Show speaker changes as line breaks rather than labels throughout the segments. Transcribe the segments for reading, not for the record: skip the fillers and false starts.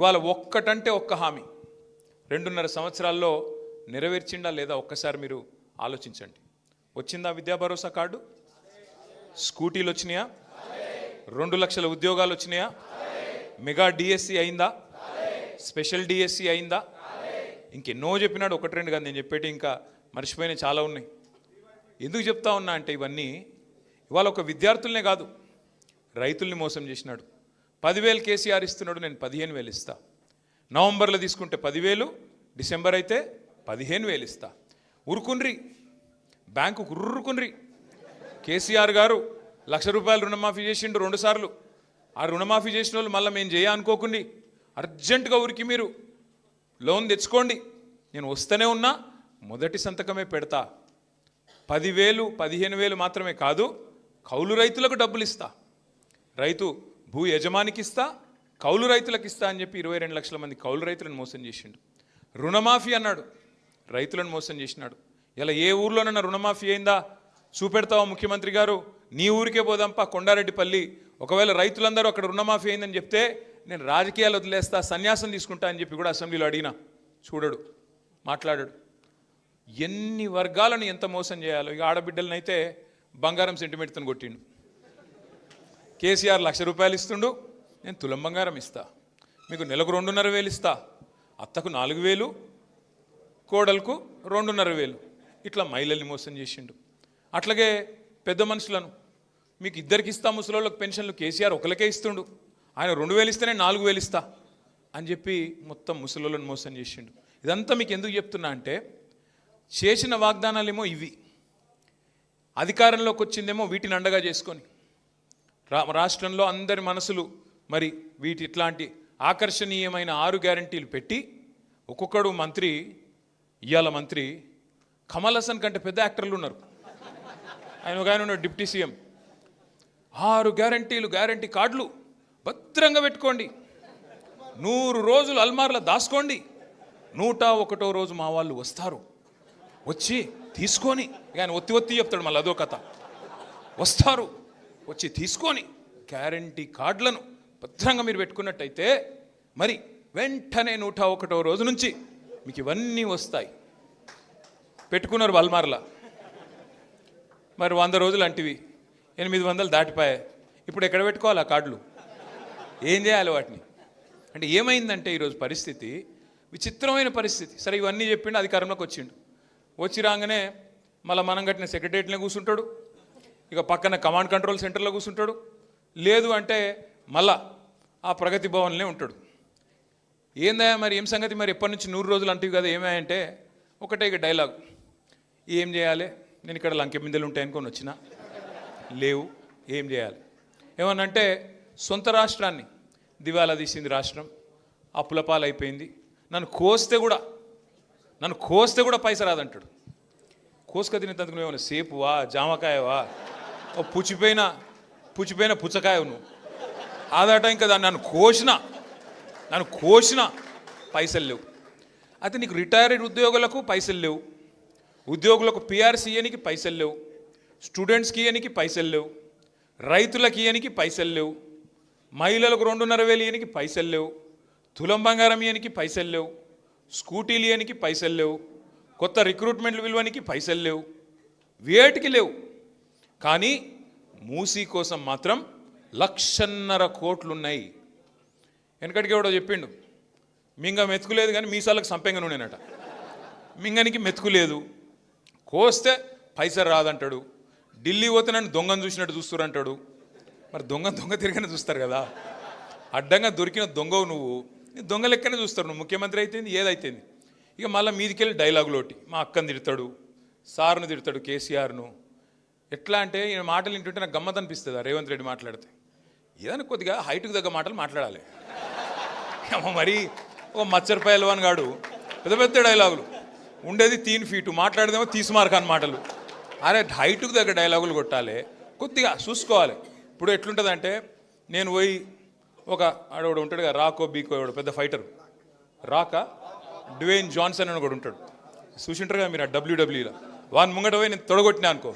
ఇవాళ ఒక్కటంటే ఒక్క హామీ 2.5 సంవత్సరాల్లో నెరవేర్చిండా లేదా ఒక్కసారి మీరు ఆలోచించండి. వచ్చిందా విద్యా భరోసా కార్డు? స్కూటీలు వచ్చినాయా? 2 లక్షల ఉద్యోగాలు వచ్చినాయా? మెగా డిఎస్సి అయిందా? స్పెషల్ డిఎస్సి అయిందా? ఇంకెన్నో చెప్పినాడు, 1-2 కాదు నేను చెప్పేటి, ఇంకా మర్చిపోయిన చాలా ఉన్నాయి. ఎందుకు చెప్తా ఉన్నా అంటే ఇవన్నీ ఇవాళ ఒక విద్యార్థులనే కాదు, రైతుల్ని మోసం చేసినాడు. 10,000 కేసీఆర్ ఇస్తున్నాడు, నేను 15,000 ఇస్తా. నవంబర్లో తీసుకుంటే 10,000, డిసెంబర్ అయితే 15,000 ఇస్తా. ఉరుకున్రి, బ్యాంకు ఉర్రుకున్రి. కేసీఆర్ గారు ₹1,00,000 రుణమాఫీ చేసిండు 2 సార్లు. ఆ రుణమాఫీ చేసిన వాళ్ళు మళ్ళీ మేము అనుకోకుండా అర్జెంటుగా ఊరికి మీరు లోన్ తెచ్చుకోండి, నేను వస్తూనే ఉన్నా, మొదటి సంతకమే పెడతా. 10,000, 15,000 మాత్రమే కాదు, కౌలు రైతులకు డబ్బులు ఇస్తా, రైతు భూ యజమానికి ఇస్తా, కౌలు రైతులకు ఇస్తా అని చెప్పి 22 లక్షల మంది కౌలు రైతులను మోసం చేసిండు. రుణమాఫీ అన్నాడు, రైతులను మోసం చేసినాడు. ఇలా ఏ ఊర్లోనన్నా రుణమాఫీ అయిందా చూపెడతావా ముఖ్యమంత్రి గారు? నీ ఊరికే పోదాంపా కొండారెడ్డిపల్లి, ఒకవేళ రైతులందరూ అక్కడ రుణమాఫీ అయిందని చెప్తే నేను రాజకీయాలు వదిలేస్తా, సన్యాసం తీసుకుంటా అని చెప్పి కూడా అసెంబ్లీలో అడిగినా. చూడడు, మాట్లాడాడు. ఎన్ని వర్గాలను ఎంత మోసం చేయాలో. ఇక ఆడబిడ్డలనైతే బంగారం సెంటిమెంట్తో కొట్టిండు. కేసీఆర్ ₹1,00,000 ఇస్తుండు, నేను తులం బంగారం ఇస్తా, మీకు నెలకు 2,500 ఇస్తా, అత్తకు 4,000, కోడలకు 2,500. ఇట్లా మహిళల్ని మోసం చేసిండు. అట్లాగే పెద్ద మనుషులను మీకు 2 ఇస్తా, ముసలోళ్ళకి పెన్షన్లు కేసీఆర్ ఒకరికే ఇస్తుండు, ఆయన 2,000 ఇస్తేనే 4,000 ఇస్తా అని చెప్పి మొత్తం ముసలోళ్ళని మోసం చేసిండు. ఇదంతా మీకు ఎందుకు చెప్తున్నా అంటే, చేసిన వాగ్దానాలేమో ఇవి, అధికారంలోకి వచ్చిందేమో వీటిని అండగా చేసుకొని రాష్ట్రంలో అందరి మనసులు మరి వీటి ఇట్లాంటి ఆకర్షణీయమైన 6 గ్యారంటీలు పెట్టి ఒక్కొక్కడు మంత్రి, ఇవాళ మంత్రి కమల్ హాసన్ కంటే పెద్ద యాక్టర్లు ఉన్నారు. ఆయన ఉన్నాడు డిప్యూటీ సీఎం. 6 గ్యారంటీలు, గ్యారంటీ కార్డులు భద్రంగా పెట్టుకోండి, 100 రోజులు అల్మార్లో దాసుకోండి, 101వ రోజు మా వాళ్ళు వస్తారు, వచ్చి తీసుకొని, ఆయన ఒత్తి చెప్తాడు మళ్ళీ అదో కథ, వస్తారు వచ్చి తీసుకొని గ్యారంటీ కార్డులను భద్రంగా మీరు పెట్టుకున్నట్టయితే మరి వెంటనే 101వ రోజు నుంచి మీకు ఇవన్నీ వస్తాయి. పెట్టుకున్నారు అల్మార్లా, మరి 100 రోజులు అంటివి 800 దాటిపోయాయి. ఇప్పుడు ఎక్కడ పెట్టుకోవాలి ఆ కార్డులు? ఏం చేయాలి వాటిని? అంటే ఏమైందంటే ఈరోజు పరిస్థితి విచిత్రమైన పరిస్థితి. సరే ఇవన్నీ చెప్పిండు, అధికారంలోకి వచ్చిండు. వచ్చి రాగానే మళ్ళీ మనం కట్టిన సెక్రటరియట్నే కూర్చుంటాడు, ఇక పక్కన కమాండ్ కంట్రోల్ సెంటర్లో కూర్చుంటాడు, లేదు అంటే మళ్ళా ఆ ప్రగతి భవన్లే ఉంటాడు. ఏందా మరి ఏం సంగతి, మరి ఎప్పటి నుంచి 100 రోజులు అంటివి కదా, ఏమాయంటే ఒకటే ఇక డైలాగ్, ఏం చేయాలి, నేను ఇక్కడ లంకె బిందెలు ఉంటాయనుకొని వచ్చినా, లేవు, ఏం చేయాలి? ఏమనంటే సొంత రాష్ట్రాన్ని దివాలా తీసింది రాష్ట్రం, అప్పుల పాలైపోయింది, నన్ను కోస్తే కూడా పైస రాదంటాడు. కోసుక తినేందుకు నువ్వేమన్నా సేపువా, జామకాయవా, ఓ పుచ్చిపోయిన పుచ్చకాయ నువ్వు ఆదాట, ఇంకా దాన్ని నన్ను కోసిన పైసలు లేవు. అయితే నీకు రిటైర్డ్ ఉద్యోగులకు పైసలు లేవు, ఉద్యోగులకు పిఆర్సీ ఇయ్యనికి పైసలు లేవు, స్టూడెంట్స్కి ఇయ్యనికి పైసలు లేవు, రైతులకు ఇయ్యనికి పైసలు లేవు, మహిళలకు 2,500 ఇయ్యనికి పైసలు లేవు, తులం బంగారం ఇయ్యనికి పైసలు లేవు, స్కూటీలు ఇయ్యనికి పైసలు లేవు, కొత్త రిక్రూట్మెంట్లు విలువనికి పైసలు లేవు, వేటికి లేవు. కానీ మూసీ కోసం మాత్రం 1,50,000 కోట్లు ఉన్నాయి. వెనకటికి ఎవడో చెప్పిండు, మింగ మెతుకులేదు కానీ మీసాలకు సంపెంగ నూనెనట. మింగనికి మెతుకులేదు, కోస్తే పైసలు రాదంటాడు. ఢిల్లీ పోతే నన్ను దొంగను చూసినట్టు చూస్తారంటాడు. మరి దొంగ తిరిగిన చూస్తారు కదా, అడ్డంగా దొరికిన దొంగవు నువ్వు, దొంగ లెక్కనే చూస్తారు. నువ్వు ముఖ్యమంత్రి అయితేంది, ఏదైతేంది. ఇక మళ్ళీ మీదికెళ్ళి డైలాగులోటి, మా అక్కని తిడతాడు, సార్ను తిడతాడు, కేసీఆర్ను. ఎట్లా అంటే ఈయన మాటలు వింటుంటే నాకు గమ్మత్ అనిపిస్తుంది. రేవంత్ రెడ్డి మాట్లాడితే ఏదైనా కొద్దిగా హైట్కు తగ్గ మాటలు మాట్లాడాలి. మరి ఓ మచ్చర్ పైల్వాన్ గాడు పెద్ద డైలాగులు ఉండేది 3 ఫీటు, మాట్లాడేదేమో 30 మార్కాన్ మాటలు. అరే హైట్కు తగ్గ డైలాగులు కొట్టాలి, కొద్దిగా చూసుకోవాలి. ఇప్పుడు ఎట్లుంటుందంటే, నేను పోయి ఒక ఆడవాడు ఉంటాడు కదా, రాకో బీకో ఎవడు పెద్ద ఫైటర్, డ్వేన్ జాన్సన్ అని కూడా ఉంటాడు, చూసింటారు కదా మీరు ఆ WWEలో. వాని ముంగట పోయి నేను తొడగొట్టినా అనుకో,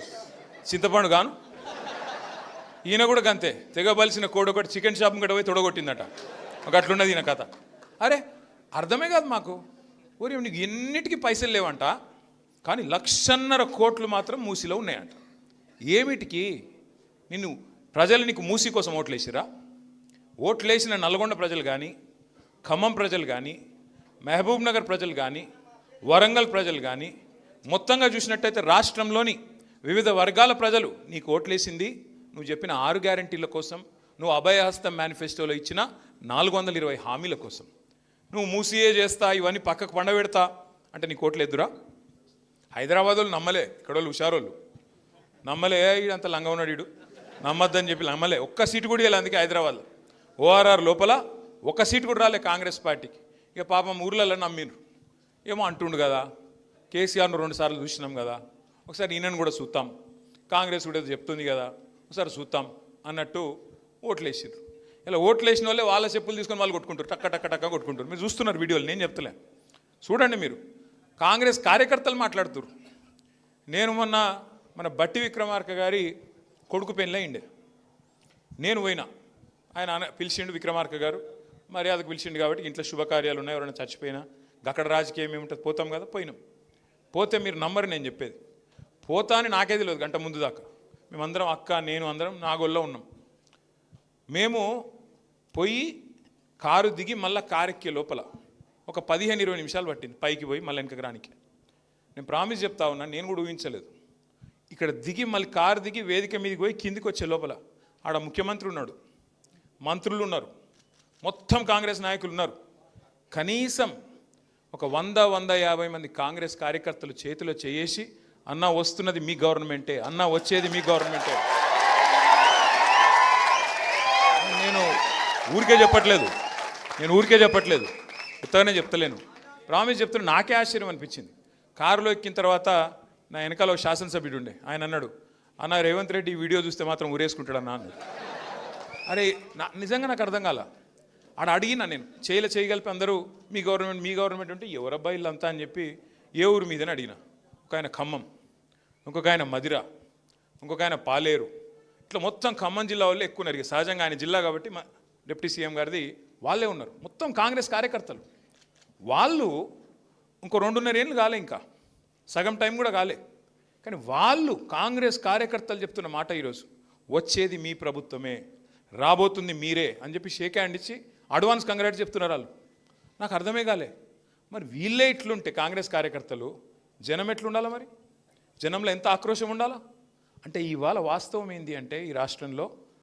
చింతపండు గాను, ఈయన కూడా అంతే, తెగ బలిసిన కోడొకటి చికెన్ షాప్ ముంగట పోయి తొడగొట్టిందట. ఒక అట్లున్నది ఈయన కథ. అరే అర్థమే కాదు మాకు. ఊరి నీకు ఎన్నిటికీ పైసలు లేవంట, కానీ 1,50,000 కోట్లు మాత్రం మూసిలో ఉన్నాయంట. ఏమిటికి? నిన్ను ప్రజలు నీకు మూసి కోసం ఓట్లేసిరా? ఓట్లేసిన నల్గొండ ప్రజలు కానీ, ఖమ్మం ప్రజలు కానీ, మహబూబ్ నగర్ ప్రజలు కానీ, వరంగల్ ప్రజలు కానీ, మొత్తంగా చూసినట్టయితే రాష్ట్రంలోని వివిధ వర్గాల ప్రజలు నీకు ఓట్లేసింది నువ్వు చెప్పిన 6 గ్యారంటీల కోసం, నువ్వు అభయహస్తం మేనిఫెస్టోలో ఇచ్చిన 420 హామీల కోసం. నువ్వు మూసియే చేస్తా, ఇవన్నీ పక్కకు పండబెడతా అంటే నీకు ఓట్లేదురా? హైదరాబాద్ వాళ్ళు నమ్మలే, ఇక్కడ వాళ్ళు హుషారోళ్ళు నమ్మలే. ఈడంత లంగా ఉన్నాడు వీడు, నమ్మద్దని చెప్పి నమ్మలే. ఒక్క సీటు కూడా వెళ్ళి. అందుకే హైదరాబాద్లో ఓఆర్ఆర్ లోపల ఒక్క సీటు కూడా రాలే కాంగ్రెస్ పార్టీకి. ఇక పాపం ఊర్లలో నమ్మిండ్రు. ఏమో అంటుండు కదా, కేసీఆర్ను 2 సార్లు చూసినాం కదా, ఒకసారి ఈయనను కూడా చూద్దాం, కాంగ్రెస్ కూడా చెప్తుంది కదా, ఒకసారి చూద్దాం అన్నట్టు ఓట్లేసారు. ఇలా ఓట్లేసిన వాళ్ళే వాళ్ళ చెప్పులు తీసుకొని వాళ్ళు కొట్టుకుంటారు, టక్క టక్క టక్క కొట్టుకుంటారు. మీరు చూస్తున్నారు వీడియోలు, నేను చెప్తలే, చూడండి మీరు. కాంగ్రెస్ కార్యకర్తలు మాట్లాడుతున్నారు. నేను మొన్న మన బట్టి విక్రమార్క గారి కొడుకు పెళ్ళి అయిండే, నేను పోయినా. ఆయన పిలిచిండు, విక్రమార్క గారు మర్యాదకు పిలిచిండు కాబట్టి ఇంట్లో శుభకార్యాలు ఉన్నాయి, ఎవరైనా చచ్చిపోయినా అక్కడ రాజకీయం ఏముంటుంది, పోతాం కదా. పోయినాం. పోతే మీరు నమ్మరు నేను చెప్పేది. పోతా అని నాకే తెలియదు గంట ముందు దాకా. మేమందరం అక్క నేను అందరం నాగోల్లో ఉన్నాం. మేము పోయి కారు దిగి మళ్ళీ కారు ఎక్కే లోపల ఒక 15-20 నిమిషాలు పట్టింది పైకి పోయి మళ్ళీ వెనకకి రానికి. నేను ప్రామిస్ చెప్తా ఉన్నా, నేను కూడా ఊహించలేదు. ఇక్కడ దిగి మళ్ళీ కారు దిగి వేదిక మీదకి పోయి కిందికి వచ్చే లోపల ఆడ ముఖ్యమంత్రి ఉన్నాడు, మంత్రులు ఉన్నారు, మొత్తం కాంగ్రెస్ నాయకులు ఉన్నారు. కనీసం ఒక 100-150 మంది కాంగ్రెస్ కార్యకర్తలు చేతిలో చేసి, అన్న వస్తున్నది మీ గవర్నమెంటే, అన్న వచ్చేది మీ గవర్నమెంటే. నేను ఊరికే చెప్పట్లేదు, ఉత్తగానే చెప్తలేను, ప్రామిస్ చెప్తున్నా. నాకే ఆశ్చర్యం అనిపించింది. కారులో ఎక్కిన తర్వాత నా వెనకాల ఒక శాసనసభ్యుడు ఉండే, ఆయన అన్నాడు, అన్న రేవంత్ రెడ్డి ఈ వీడియో చూస్తే మాత్రం ఊరేసుకుంటాడు అన్న అన్నాడు. అరే నిజంగా నాకు అర్థం కాల. ఆడ అడిగినా నేను, చేయగలిపి అందరూ మీ గవర్నమెంట్ అంటే ఎవరబ్బా ఇల్లంతా అని చెప్పి ఏ ఊరు మీదని అడిగిన. ఒక ఆయన ఖమ్మం, ఇంకొక ఆయన మదిర, ఇంకొక ఆయన పాలేరు. ఇట్లా మొత్తం ఖమ్మం జిల్లా వాళ్ళు ఎక్కువ ఉన్నారు. సహజంగా ఆయన జిల్లా కాబట్టి మా డిప్యూటీ సీఎం గారిది వాళ్ళే ఉన్నారు, మొత్తం కాంగ్రెస్ కార్యకర్తలు. వాళ్ళు ఇంకో 2.5 ఏళ్ళు కాలే, ఇంకా సగం టైం కూడా కాలే. కానీ వాళ్ళు కాంగ్రెస్ కార్యకర్తలు చెప్తున్న మాట ఈరోజు, వచ్చేది మీ ప్రభుత్వమే, రాబోతుంది మీరే అని చెప్పి షేక్ హ్యాండ్ ఇచ్చి అడ్వాన్స్ కంగ్రాట్స్ చెప్తున్నారు వాళ్ళు. నాకు అర్థమే కాలే. మరి వీళ్ళే ఇట్లుంటే కాంగ్రెస్ కార్యకర్తలు, జనం ఎట్లుండాలా? మరి జనంలో ఎంత ఆక్రోశం ఉండాలా? అంటే ఇవాళ వాస్తవం ఏంది అంటే ఈ రాష్ట్రంలో